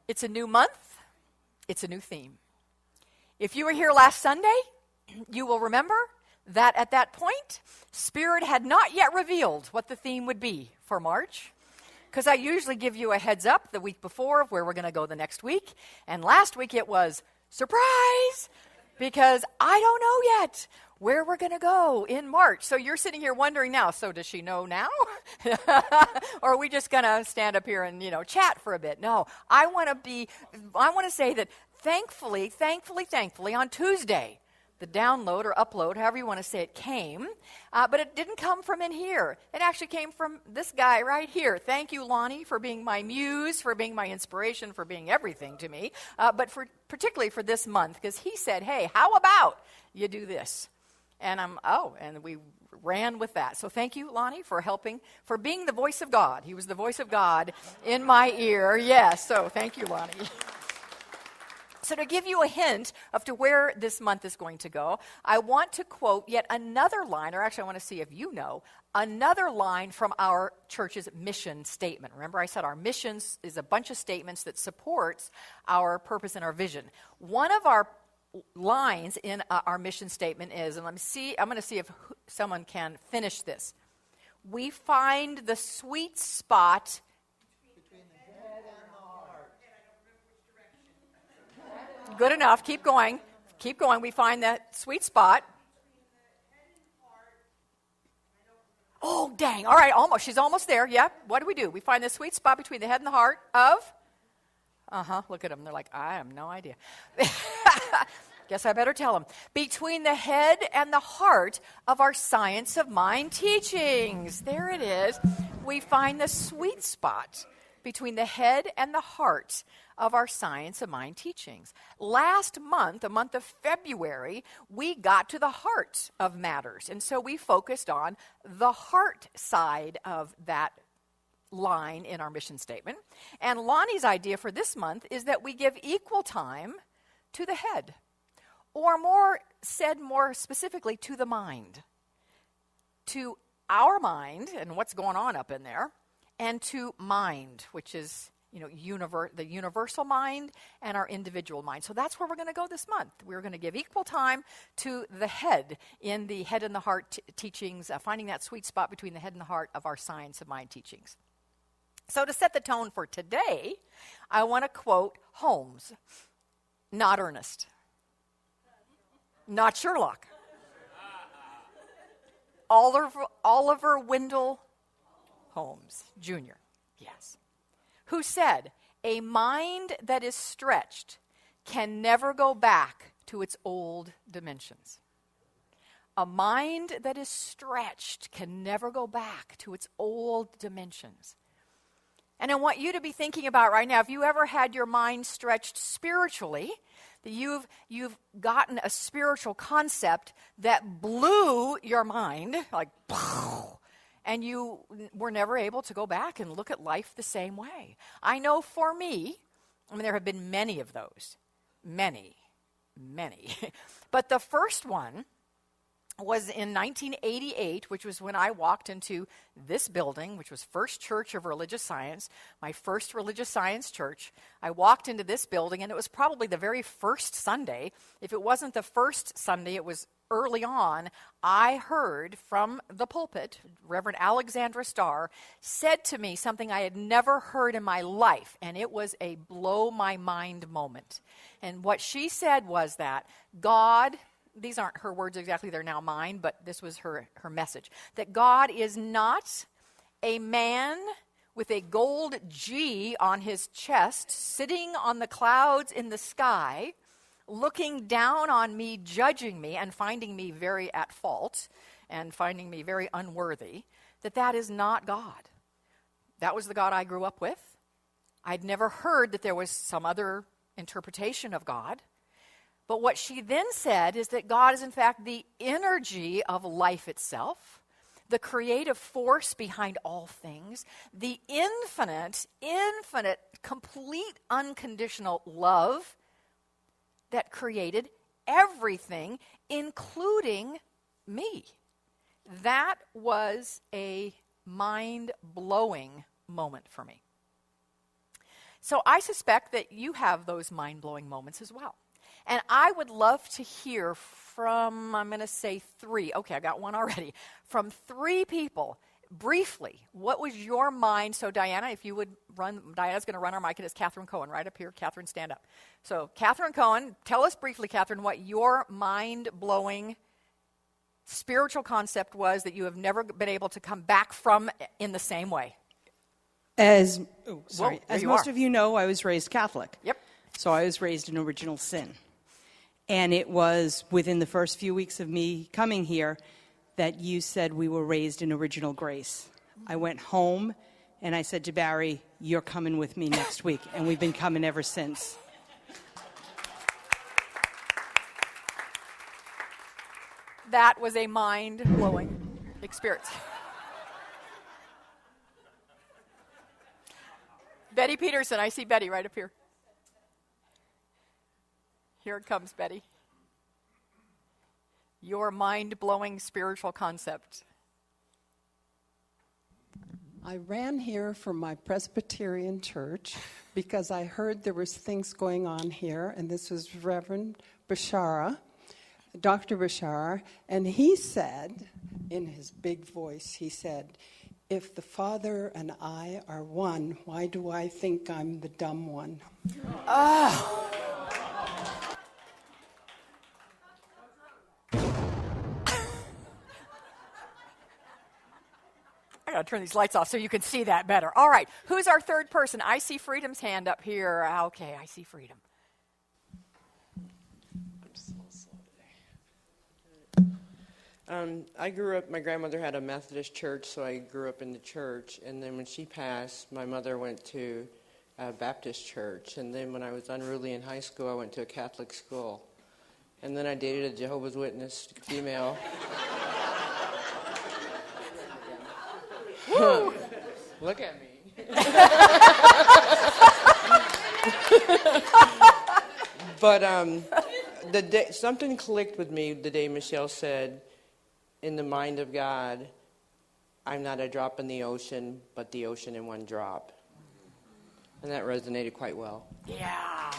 It's a new month. It's a new theme. If you were here last Sunday, you will remember that at that point, Spirit had not yet revealed what the theme would be for March, because I usually give you a heads up the week before of where we're going to go the next week. And last week it was surprise, because I don't know yet where we're going to go in March. So you're sitting here wondering now, so does she know now? Or are we just going to stand up here and, chat for a bit? No, I want to say that thankfully, on Tuesday, the download or upload, however you want to say it, came, but it didn't come from in here. It actually came from this guy right here. Thank you, Lonnie, for being my muse, for being my inspiration, for being everything to me, but particularly for this month, because he said, hey, how about you do this? And and we ran with that. So thank you, Lonnie, for helping, for being the voice of God. He was the voice of God in my ear. Yes, so thank you, Lonnie. So to give you a hint of to where this month is going to go, I want to quote yet another line, or actually I want to see if you know, another line from our church's mission statement. Remember I said our missions is a bunch of statements that supports our purpose and our vision. One of our lines in our mission statement is, and I'm going to see if someone can finish this. We find the sweet spot between the head and the heart. Good enough. Keep going. We find that sweet spot. Oh, dang. All right, almost. She's almost there. Yeah. What do? We find the sweet spot between the head and the heart of? Look at them. They're like, I have no idea. Guess I better tell them. Between the head and the heart of our science of mind teachings. There it is. We find the sweet spot between the head and the heart of our science of mind teachings. Last month, the month of February, we got to the heart of matters. And so we focused on the heart side of that line in our mission statement. And Lonnie's idea for this month is that we give equal time to the head, or more specifically, to the mind, to our mind and what's going on up in there, and to mind, which is the universal mind and our individual mind. So that's where we're going to go this month. We're going to give equal time to the head in the head and the heart teachings, finding that sweet spot between the head and the heart of our science of mind teachings. So to set the tone for today, I want to quote Holmes, not Ernest, not Sherlock, Oliver Wendell Holmes, Jr., yes, who said, a mind that is stretched can never go back to its old dimensions. A mind that is stretched can never go back to its old dimensions. And I want you to be thinking about right now, if you ever had your mind stretched spiritually, that you've gotten a spiritual concept that blew your mind, like, and you were never able to go back and look at life the same way. I know for me, there have been many of those, many. But the first one was in 1988, which was when I walked into this building, which was First Church of Religious Science, my first religious science church. I walked into this building, and it was probably the very first Sunday. If it wasn't the first Sunday, it was early on. I heard from the pulpit, Reverend Alexandra Starr said to me something I had never heard in my life, and it was a blow my mind moment. And what she said was that God, these aren't her words exactly, they're now mine, but this was her message, that God is not a man with a gold G on his chest, sitting on the clouds in the sky, looking down on me, judging me, and finding me very at fault, and finding me very unworthy, that is not God. That was the God I grew up with. I'd never heard that there was some other interpretation of God. But what she then said is that God is in fact the energy of life itself, the creative force behind all things, the infinite, complete, unconditional love that created everything, including me. That was a mind-blowing moment for me. So I suspect that you have those mind-blowing moments as well. And I would love to hear from, I'm going to say 3. Okay, I got one already. From 3 people, briefly, what was your mind? So Diana, if you would run, Diana's going to run our mic. It is Catherine Cohen right up here. Catherine, stand up. So Catherine Cohen, tell us briefly, Catherine, what your mind-blowing spiritual concept was that you have never been able to come back from in the same way. As most of you know, I was raised Catholic. Yep. So I was raised in original sin. And it was within the first few weeks of me coming here that you said we were raised in original grace. I went home and I said to Barry, you're coming with me next week. And we've been coming ever since. That was a mind-blowing experience. Betty Peterson, I see Betty right up here. Here it comes, Betty. Your mind-blowing spiritual concept. I ran here from my Presbyterian church because I heard there was things going on here, and this was Reverend Bashara, Dr. Bashara, and he said, in his big voice, he said, if the Father and I are one, why do I think I'm the dumb one? Oh. I gotta turn these lights off so you can see that better. All right, who's our third person? I see Freedom's hand up here. Okay, I see Freedom. I grew up, my grandmother had a Methodist church, so I grew up in the church. And then when she passed, my mother went to a Baptist church. And then when I was unruly in high school, I went to a Catholic school. And then I dated a Jehovah's Witness female. Woo! Look at me. But the day, something clicked with me the day Michele said, in the mind of God, I'm not a drop in the ocean, but the ocean in one drop. And that resonated quite well. Yeah.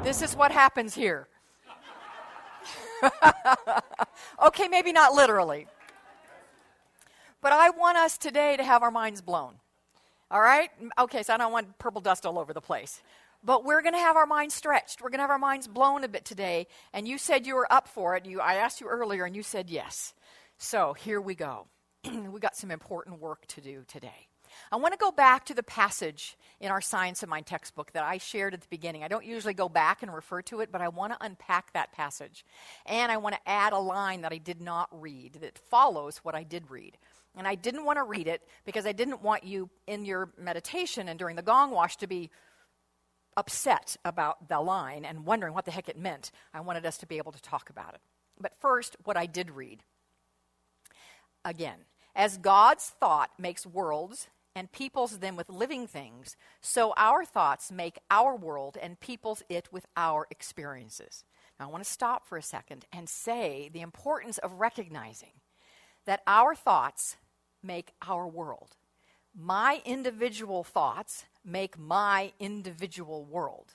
This is what happens here. Okay, maybe not literally. But I want us today to have our minds blown. All right? Okay, so I don't want purple dust all over the place. But we're going to have our minds stretched. We're going to have our minds blown a bit today. And you said you were up for it. I asked you earlier, and you said yes. So here we go. We got some important work to do today. I want to go back to the passage in our Science of Mind textbook that I shared at the beginning. I don't usually go back and refer to it, but I want to unpack that passage. And I want to add a line that I did not read that follows what I did read. And I didn't want to read it because I didn't want you in your meditation and during the gong wash to be upset about the line and wondering what the heck it meant. I wanted us to be able to talk about it. But first, what I did read. Again, as God's thought makes worlds and peoples them with living things, so our thoughts make our world and peoples it with our experiences. Now, I want to stop for a second and say the importance of recognizing that our thoughts make our world. My individual thoughts make my individual world.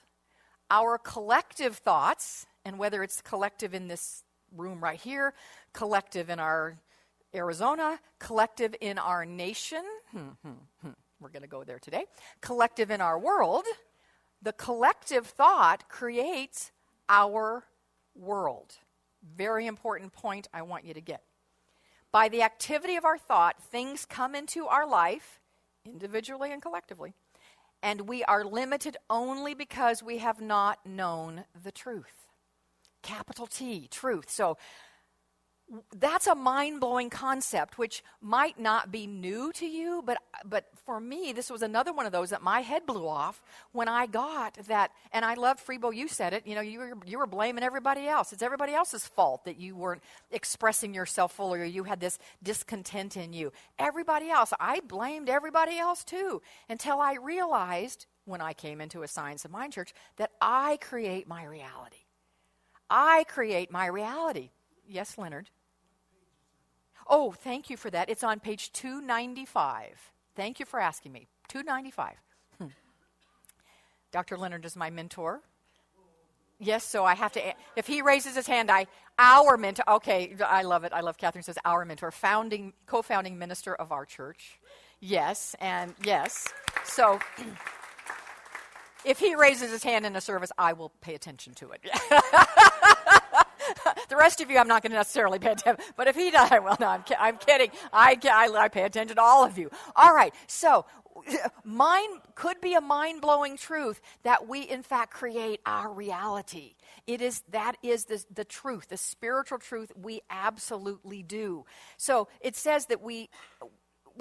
Our collective thoughts, and whether it's collective in this room right here, collective in our Arizona, collective in our nation, we're going to go there today, collective in our world, the collective thought creates our world. Very important point I want you to get. By the activity of our thought, things come into our life, individually and collectively, and we are limited only because we have not known the truth. Capital T, truth. So That's a mind-blowing concept, which might not be new to you, but for me, this was another one of those that my head blew off when I got that. And I love, Freebo, you said it. You were blaming everybody else. It's everybody else's fault that you weren't expressing yourself fully, or you had this discontent in you. Everybody else. I blamed everybody else too, until I realized when I came into a Science of Mind church that I create my reality. I create my reality. Yes, Leonard. Oh, thank you for that. It's on page 295. Thank you for asking me. 295. Dr. Leonard is my mentor. Yes, so I have to, if he raises his hand, our mentor, okay, I love it. I love Catherine says our mentor, co-founding minister of our church. Yes, and yes. So if he raises his hand in a service, I will pay attention to it. The rest of you, I'm not going to necessarily pay attention. But if he does, well, no, I'm kidding. I pay attention to all of you. All right, so could be a mind-blowing truth that we, in fact, create our reality. That is the truth, the spiritual truth. We absolutely do. So it says that we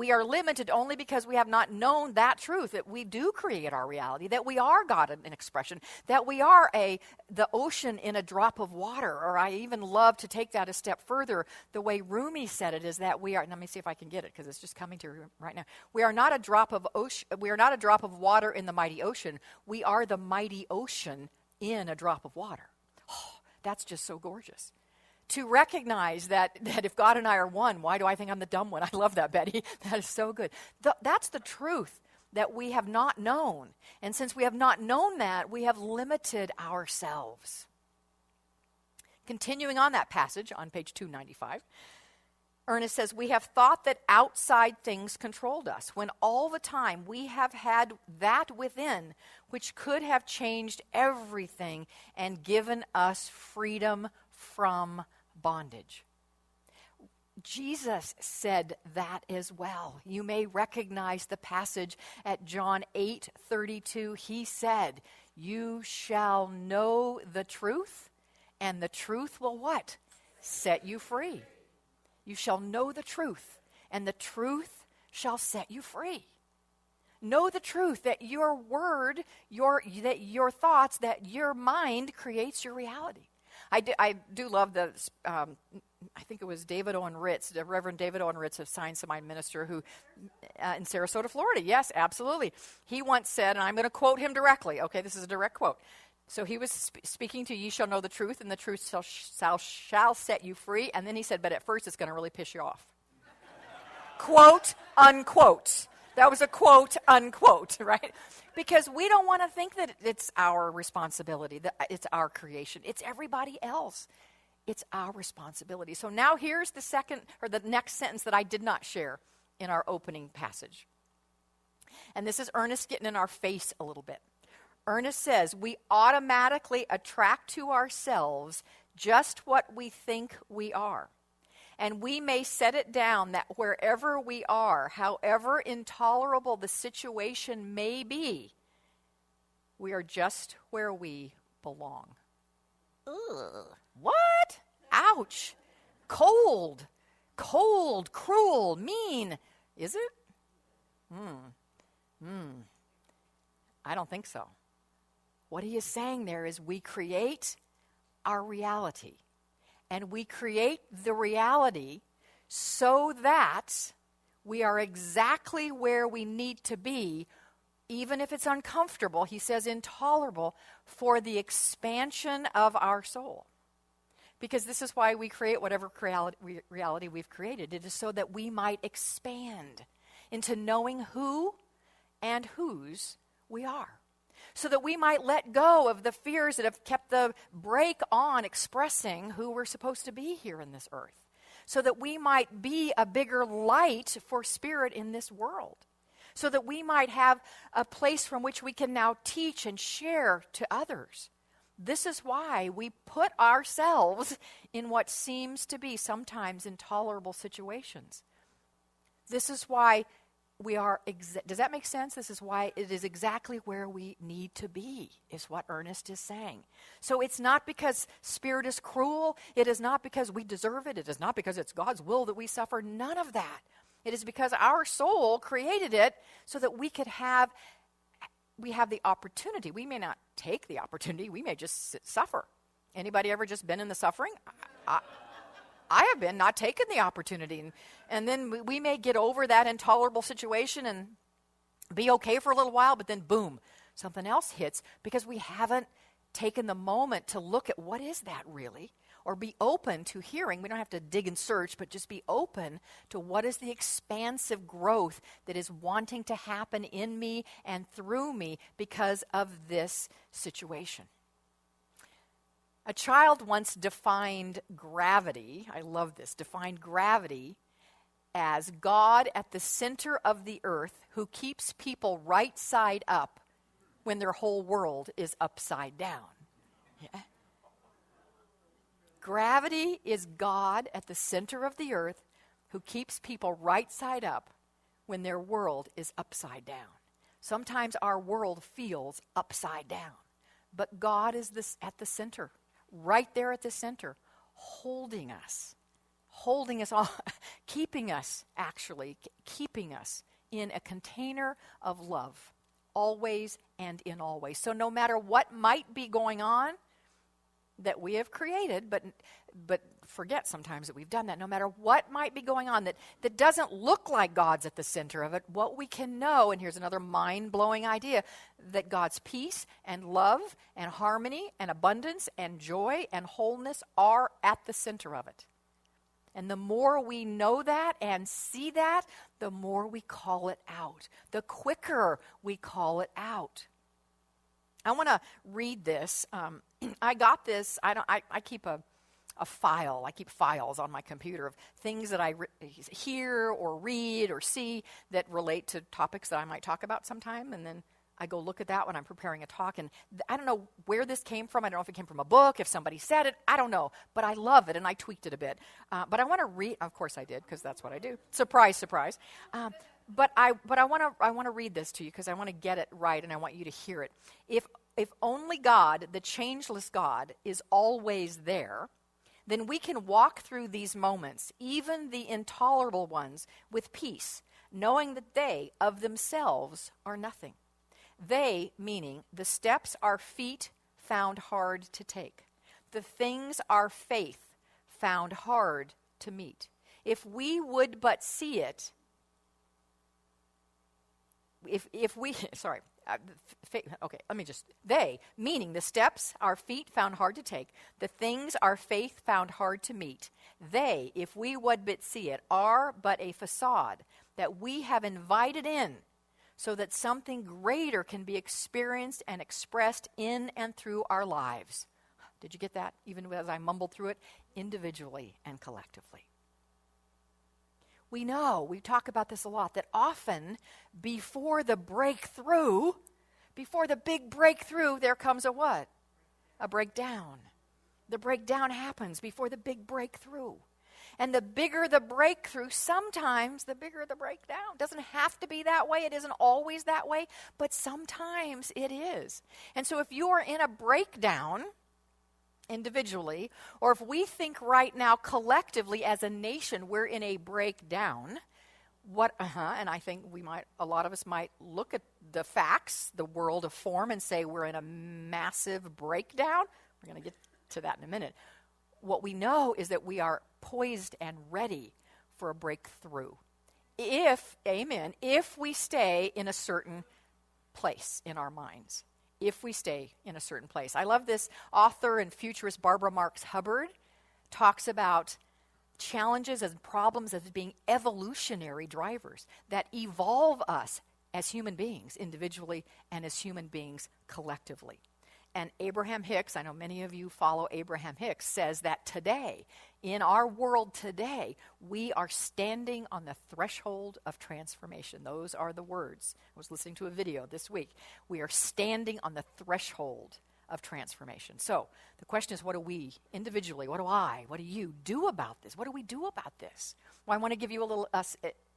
are limited only because we have not known that truth, that we do create our reality, that we are God in expression, that we are the ocean in a drop of water. Or I even love to take that a step further. The way Rumi said it is that we are, let me see if I can get it because it's just coming to right now. We are not a drop of water in the mighty ocean. We are the mighty ocean in a drop of water. Oh, that's just so gorgeous. To recognize that if God and I are one, why do I think I'm the dumb one? I love that, Betty. That is so good. That's the truth that we have not known. And since we have not known that, we have limited ourselves. Continuing on that passage on page 295, Ernest says, we have thought that outside things controlled us, when all the time we have had that within which could have changed everything and given us freedom from bondage. Jesus said that as well. You may recognize the passage at John 8:32. He said, you shall know the truth, and the truth will what? Set you free. You shall know the truth, and the truth shall set you free. Know the truth that your word, that your thoughts, that your mind creates your reality. I do love I think it was David Owen Ritz, the Reverend David Owen Ritz, a Science of Mind minister who, in Sarasota, Florida, yes, absolutely. He once said, and I'm going to quote him directly, okay, this is a direct quote. So he was speaking to, ye shall know the truth, and the truth shall set you free. And then he said, but at first it's going to really piss you off. Quote, unquote. That was a quote, unquote, right? Because we don't want to think that it's our responsibility, that it's our creation. It's everybody else. It's our responsibility. So now here's the next sentence that I did not share in our opening passage. And this is Ernest getting in our face a little bit. Ernest says, we automatically attract to ourselves just what we think we are. And we may set it down that wherever we are, however intolerable the situation may be, we are just where we belong. Ugh. What? Ouch. Cold, cruel, mean. Is it? I don't think so. What he is saying there is we create our reality. And we create the reality so that we are exactly where we need to be, even if it's uncomfortable, he says intolerable, for the expansion of our soul. Because this is why we create whatever reality we've created. It is so that we might expand into knowing who and whose we are. So that we might let go of the fears that have kept the brake on expressing who we're supposed to be here in this earth. So that we might be a bigger light for spirit in this world. So that we might have a place from which we can now teach and share to others. This is why we put ourselves in what seems to be sometimes intolerable situations. This is why does that make sense? This is why it is exactly where we need to be, is what Ernest is saying. So it's not because Spirit is cruel. It is not because we deserve it. It is not because it's God's will that we suffer. None of that. It is because our soul created it so that we have the opportunity. We may not take the opportunity. We may just suffer. Anybody ever just been in the suffering? I have been, not taken the opportunity. And then we may get over that intolerable situation and be okay for a little while, but then boom, something else hits because we haven't taken the moment to look at what is that really, or be open to hearing. We don't have to dig and search, but just be open to what is the expansive growth that is wanting to happen in me and through me because of this situation. A child once defined gravity, I love this, defined gravity as God at the center of the earth who keeps people right side up when their whole world is upside down. Yeah. Gravity is God at the center of the earth who keeps people right side up when their world is upside down. Sometimes our world feels upside down, but God is at the center. Right there at the center, holding us all, keeping us in a container of love, always and in all ways. So no matter what might be going on that we have created, but forget sometimes that we've done that, no matter what might be going on that doesn't look like God's at the center of it, what we can know, and here's another mind-blowing idea, that God's peace and love and harmony and abundance and joy and wholeness are at the center of it. And the more we know that and see that, the more we call it out. The quicker we call it out. I want to read this. I got this. I keep a file. I keep files on my computer of things that I hear or read or see that relate to topics that I might talk about sometime, and then I go look at that when I'm preparing a talk, and I don't know where this came from. I don't know if it came from a book, if somebody said it. I don't know, but I love it, and I tweaked it a bit. But I want to read. Of course, I did, because that's what I do. Surprise, surprise. But I want to read this to you because I want to get it right, and I want you to hear it. If only God, the changeless God, is always there, then we can walk through these moments, even the intolerable ones, with peace, knowing that they of themselves are nothing. They, meaning the steps our feet found hard to take, the things our faith found hard to meet. If we would but see it, they, meaning the steps our feet found hard to take, the things our faith found hard to meet, they, if we would but see it, are but a facade that we have invited in so that something greater can be experienced and expressed in and through our lives. Did you get that? Even as I mumbled through it, individually and collectively. We know, we talk about this a lot, that often before the breakthrough, before the big breakthrough, there comes a what? A breakdown. The breakdown happens before the big breakthrough. And the bigger the breakthrough, sometimes the bigger the breakdown. It doesn't have to be that way. It isn't always that way, but sometimes it is. And so if you are in a breakdown individually, or if we think right now collectively as a nation we're in a breakdown, and I think a lot of us might look at the facts, the world of form, and say we're in a massive breakdown. We're going to get to that in a minute. What we know is that we are poised and ready for a breakthrough. If we stay in a certain place in our minds. If we stay in a certain place. I love this author and futurist Barbara Marx Hubbard talks about challenges and problems as being evolutionary drivers that evolve us as human beings individually and as human beings collectively. And Abraham Hicks, I know many of you follow Abraham Hicks, says that today, in our world today, we are standing on the threshold of transformation. Those are the words. I was listening to a video this week. We are standing on the threshold of transformation. So the question is, what do we individually, what do you do about this? What do we do about this? Well, I want to give you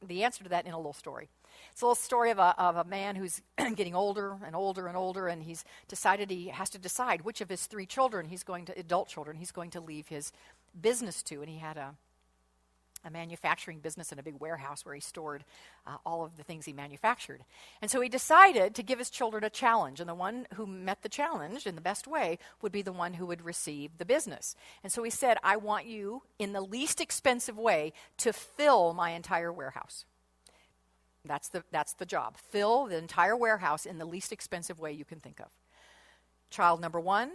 the answer to that in a little story. It's a little story of a man who's getting older and older and older, and he's decided he has to decide which of his 3 children adult children, he's going to leave his business to. And he had a manufacturing business in a big warehouse where he stored all of the things he manufactured. And so he decided to give his children a challenge, and the one who met the challenge in the best way would be the one who would receive the business. And so he said, I want you, in the least expensive way, to fill my entire warehouse. That's the job. Fill the entire warehouse in the least expensive way you can think of. Child number 1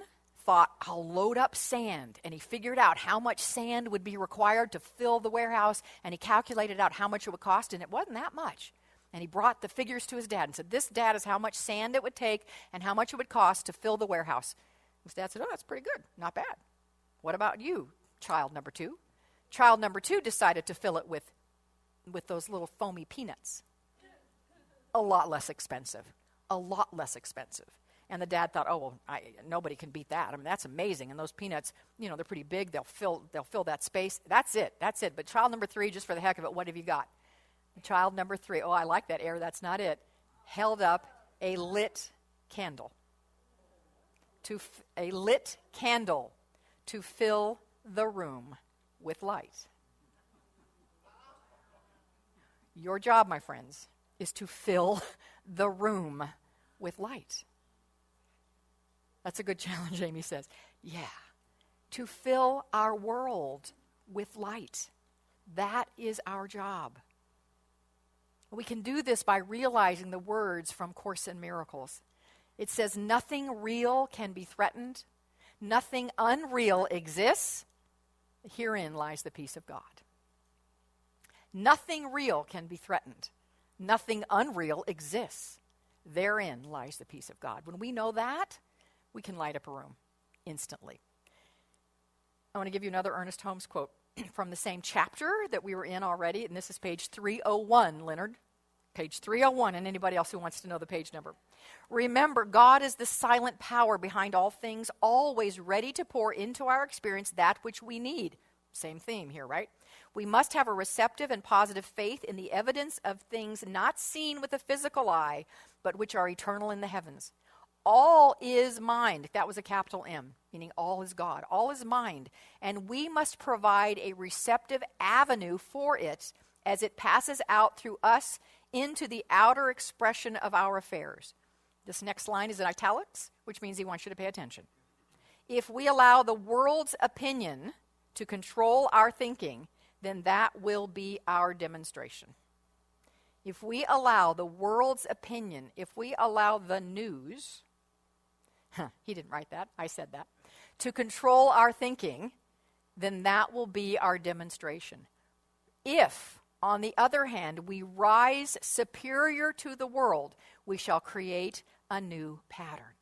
thought, I'll load up sand. And he figured out how much sand would be required to fill the warehouse, and he calculated out how much it would cost, and it wasn't that much. And he brought the figures to his dad and said, this, Dad, is how much sand it would take and how much it would cost to fill the warehouse. His dad said, oh, that's pretty good. Not bad. What about you, child number 2? Child number 2 decided to fill it with those little foamy peanuts. A lot less expensive. A lot less expensive. And the dad thought, oh, well, nobody can beat that. I mean, that's amazing. And those peanuts, they're pretty big. They'll fill that space. That's it. But child number 3, just for the heck of it, what have you got? Child number 3, oh, I like that air. That's not it. Held up a lit candle. A lit candle to fill the room with light. Your job, my friends, is to fill the room with light. That's a good challenge, Amy says. Yeah. To fill our world with light. That is our job. We can do this by realizing the words from Course in Miracles. It says, nothing real can be threatened. Nothing unreal exists. Herein lies the peace of God. Nothing real can be threatened. Nothing unreal exists. Therein lies the peace of God. When we know that, we can light up a room instantly. I want to give you another Ernest Holmes quote from the same chapter that we were in already, and this is page 301, Leonard. Page 301, and anybody else who wants to know the page number. Remember, God is the silent power behind all things, always ready to pour into our experience that which we need. Same theme here, right? We must have a receptive and positive faith in the evidence of things not seen with the physical eye, but which are eternal in the heavens. All is mind. That was a capital M, meaning all is God. All is mind. And we must provide a receptive avenue for it as it passes out through us into the outer expression of our affairs. This next line is in italics, which means he wants you to pay attention. If we allow the world's opinion to control our thinking, then that will be our demonstration. If we allow the world's opinion, if we allow the news, he didn't write that, I said that, to control our thinking, then that will be our demonstration. If, on the other hand, we rise superior to the world, we shall create a new pattern.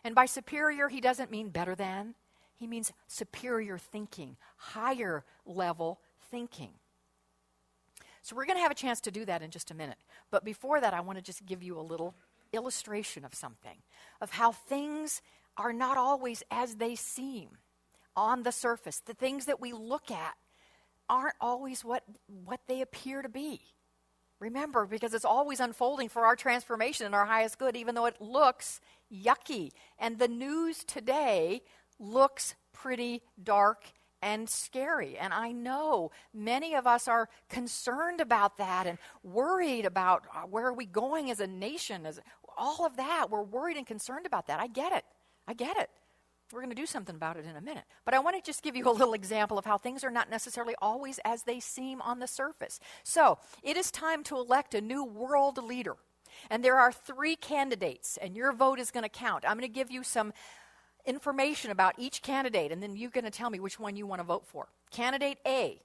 And by superior, he doesn't mean better than. He means superior thinking, higher level thinking. So we're going to have a chance to do that in just a minute. But before that, I want to just give you a little illustration of something, of how things are not always as they seem on the surface. The things that we look at aren't always what they appear to be. Remember, because it's always unfolding for our transformation and our highest good, even though it looks yucky. And the news today looks pretty dark and scary. And I know many of us are concerned about that and worried about where are we going as a nation, as all of that. We're worried and concerned about that. I get it. We're going to do something about it in a minute. But I want to just give you a little example of how things are not necessarily always as they seem on the surface. So, it is time to elect a new world leader. And there are 3 candidates, and your vote is going to count. I'm going to give you some information about each candidate, and then you're going to tell me which one you want to vote for. Candidate A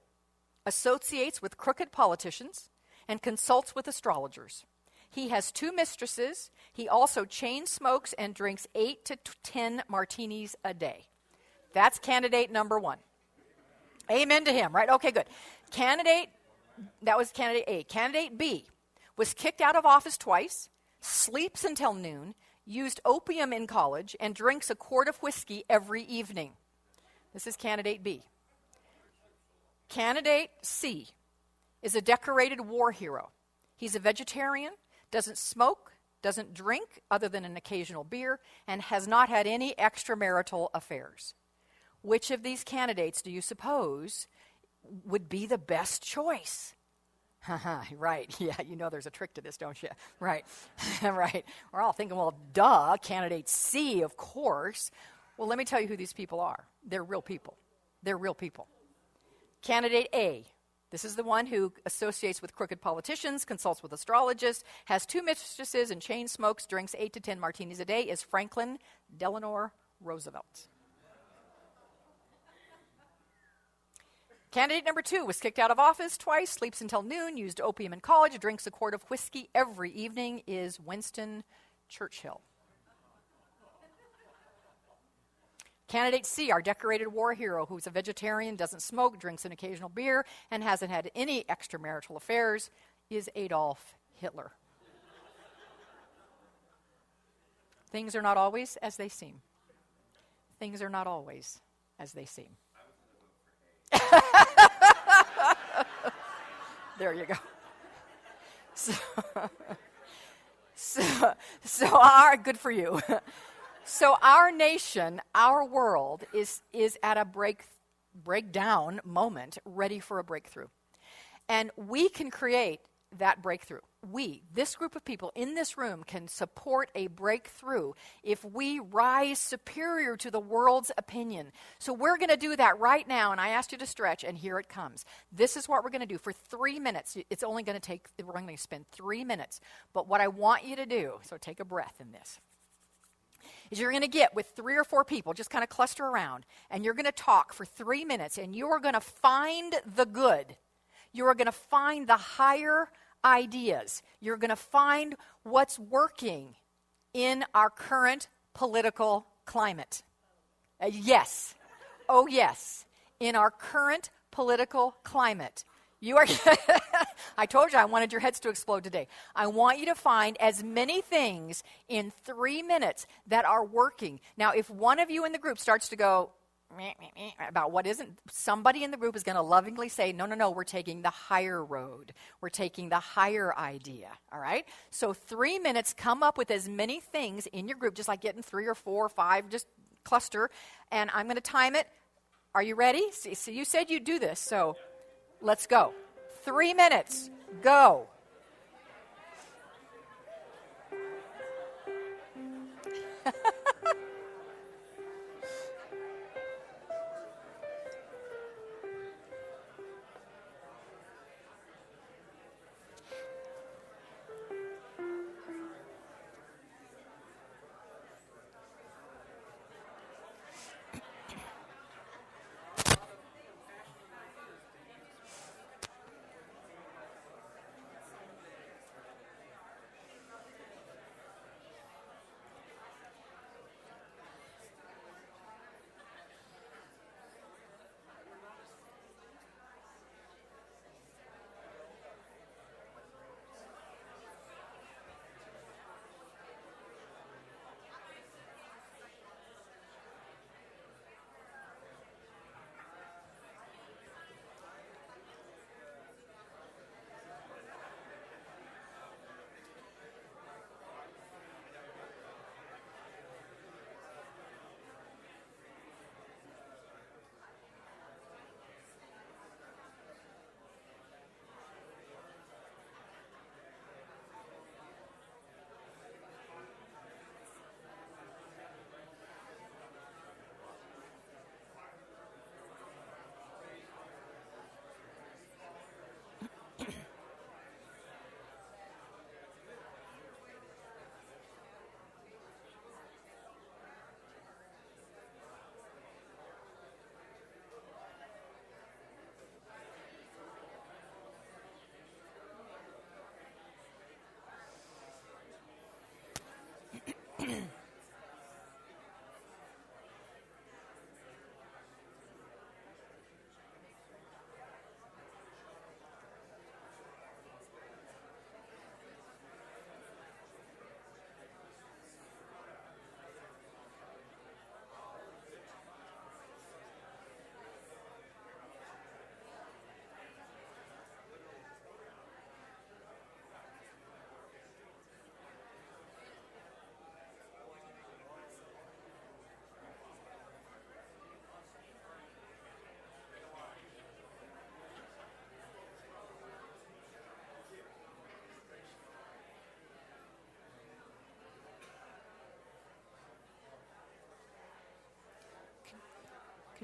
associates with crooked politicians and consults with astrologers. He has 2 mistresses. He also chain smokes and drinks 8 to 10 martinis a day. That's candidate number 1. Amen to him, right? Okay, good. That was candidate A. Candidate B was kicked out of office twice, sleeps until noon, used opium in college, and drinks a quart of whiskey every evening. This is candidate B. Candidate C is a decorated war hero. He's a vegetarian, doesn't smoke, doesn't drink other than an occasional beer, and has not had any extramarital affairs. Which of these candidates do you suppose would be the best choice? Right, yeah, you know there's a trick to this, don't you? Right, right. We're all thinking, well, duh, candidate C, of course. Well, let me tell you who these people are. They're real people. They're real people. Candidate A, this is the one who associates with crooked politicians, consults with astrologists, has 2 mistresses, and chain smokes, drinks 8 to 10 martinis a day, is Franklin Delano Roosevelt. Candidate number 2 was kicked out of office twice, sleeps until noon, used opium in college, drinks a quart of whiskey every evening, is Winston Churchill. Candidate C, our decorated war hero, who's a vegetarian, doesn't smoke, drinks an occasional beer, and hasn't had any extramarital affairs, is Adolf Hitler. Things are not always as they seem. Things are not always as they seem. There you go. Good for you. So our nation, our world is at a breakdown moment, ready for a breakthrough. And we can create that breakthrough. We, this group of people in this room, can support a breakthrough if we rise superior to the world's opinion. So we're going to do that right now, and I asked you to stretch, and here it comes. This is what we're going to do for 3 minutes. It's only going to take, we're going to spend 3 minutes. But what I want you to do, so take a breath in this, is you're going to get with 3 or 4 people, just kind of cluster around, and you're going to talk for 3 minutes, and you are going to find the good. You are going to find the higher ideas. You're going to find what's working in our current political climate. Yes. Oh, yes. In our current political climate. You are, I told you I wanted your heads to explode today. I want you to find as many things in 3 minutes that are working. Now, if one of you in the group starts to go meh, meh, meh, about what isn't, somebody in the group is going to lovingly say, no, we're taking the higher road. We're taking the higher idea, all right? So 3 minutes, come up with as many things in your group, just like getting 3 or 4 or 5, just cluster, and I'm going to time it. Are you ready? So you said you'd do this, so let's go. 3 minutes. Go.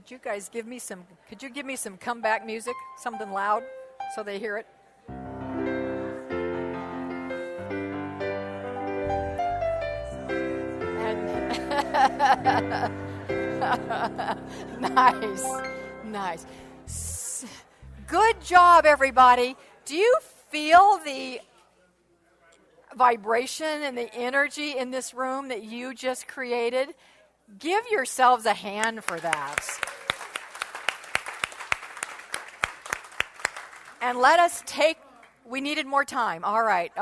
Could you guys give me some comeback music, something loud, so they hear it? Nice. Good job, everybody. Do you feel the vibration and the energy in this room that you just created? Give yourselves a hand for that. And let us we needed more time. All right.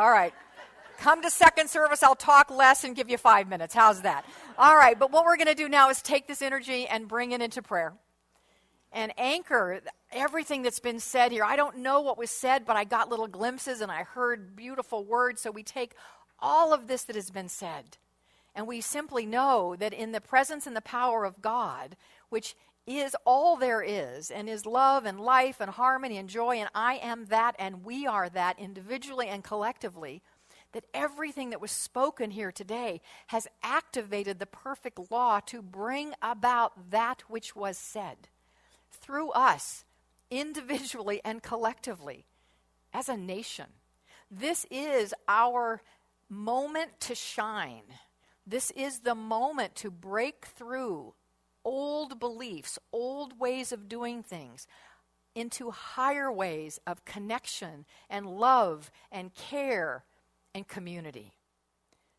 Come to second service, I'll talk less and give you 5 minutes. How's that? All right, but what we're going to do now is take this energy and bring it into prayer. And anchor everything that's been said here. I don't know what was said, but I got little glimpses and I heard beautiful words. So we take all of this that has been said, and we simply know that in the presence and the power of God, which is all there is, and is love and life and harmony and joy, and I am that and we are that individually and collectively, that everything that was spoken here today has activated the perfect law to bring about that which was said through us, individually and collectively, as a nation. This is our moment to shine. This is the moment to break through old beliefs, old ways of doing things, into higher ways of connection and love and care and community.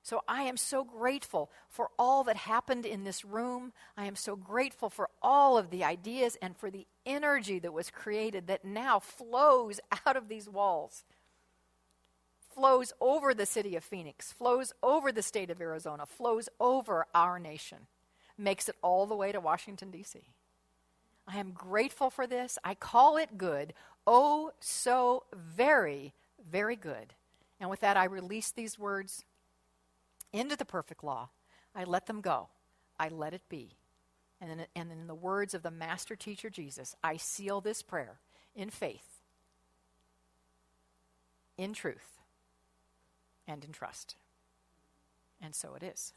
So I am so grateful for all that happened in this room. I am so grateful for all of the ideas and for the energy that was created that now flows out of these walls, flows over the city of Phoenix, flows over the state of Arizona, flows over our nation, makes it all the way to Washington, D.C. I am grateful for this. I call it good. Oh, so very, very good. And with that, I release these words into the perfect law. I let them go. I let it be. And in the words of the master teacher Jesus, I seal this prayer in faith, in truth, and in trust. And so it is.